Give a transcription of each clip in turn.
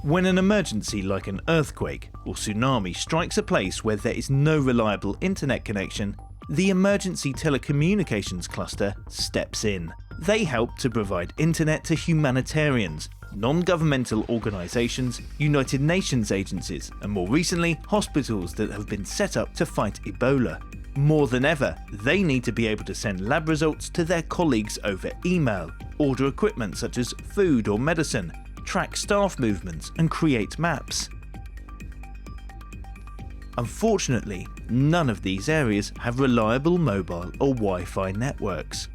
When an emergency like an earthquake or tsunami strikes a place where there is no reliable internet connection, the Emergency Telecommunications Cluster steps in. They help to provide internet to humanitarians, non-governmental organisations, United Nations agencies, and more recently, hospitals that have been set up to fight Ebola. More than ever, they need to be able to send lab results to their colleagues over email, order equipment such as food or medicine, track staff movements, and create maps. Unfortunately, none of these areas have reliable mobile or Wi-Fi networks.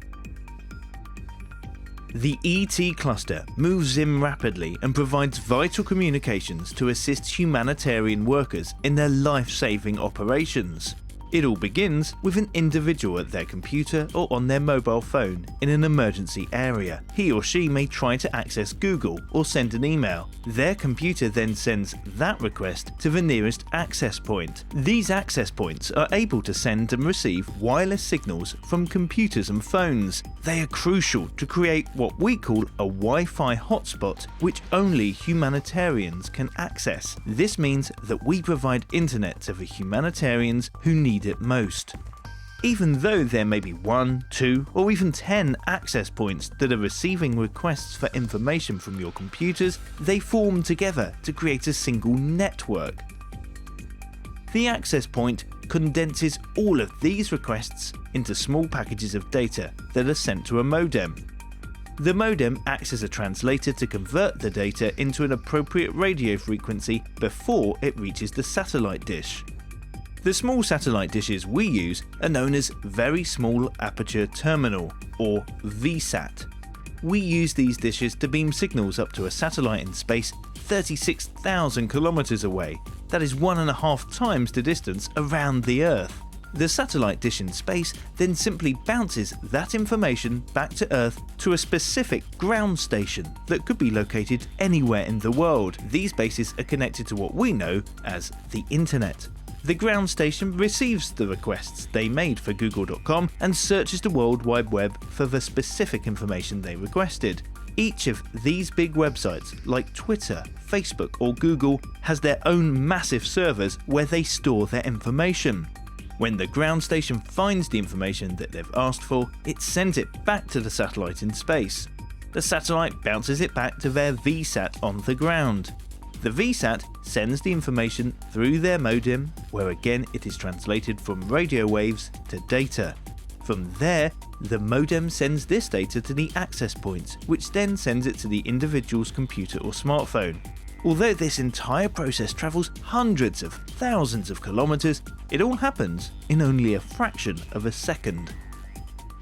The ET cluster moves in rapidly and provides vital communications to assist humanitarian workers in their life-saving operations. It all begins with an individual at their computer or on their mobile phone in an emergency area. He or she may try to access Google or send an email. Their computer then sends that request to the nearest access point. These access points are able to send and receive wireless signals from computers and phones. They are crucial to create what we call a Wi-Fi hotspot, which only humanitarians can access. This means that we provide internet to the humanitarians who need it most. Even though there may be 1, 2, or even 10 access points that are receiving requests for information from your computers, they form together to create a single network. The access point condenses all of these requests into small packages of data that are sent to a modem. The modem acts as a translator to convert the data into an appropriate radio frequency before it reaches the satellite dish. The small satellite dishes we use are known as Very Small Aperture Terminal, or VSAT. We use these dishes to beam signals up to a satellite in space 36,000 kilometers away. That is 1.5 times the distance around the Earth. The satellite dish in space then simply bounces that information back to Earth to a specific ground station that could be located anywhere in the world. These bases are connected to what we know as the Internet. The ground station receives the requests they made for Google.com and searches the World Wide Web for the specific information they requested. Each of these big websites, like Twitter, Facebook, or Google, has their own massive servers where they store their information. When the ground station finds the information that they've asked for, it sends it back to the satellite in space. The satellite bounces it back to their VSAT on the ground. The VSAT sends the information through their modem, where again it is translated from radio waves to data. From there, the modem sends this data to the access points, which then sends it to the individual's computer or smartphone. Although this entire process travels hundreds of thousands of kilometers, it all happens in only a fraction of a second.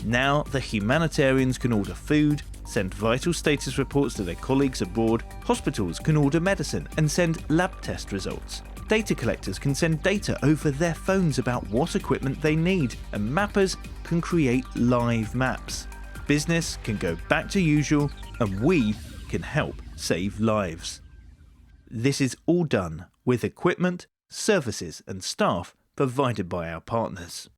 Now the humanitarians can order food, send vital status reports to their colleagues abroad, hospitals can order medicine and send lab test results. Data collectors can send data over their phones about what equipment they need, and mappers can create live maps. Business can go back to usual, and we can help save lives. This is all done with equipment, services and staff provided by our partners.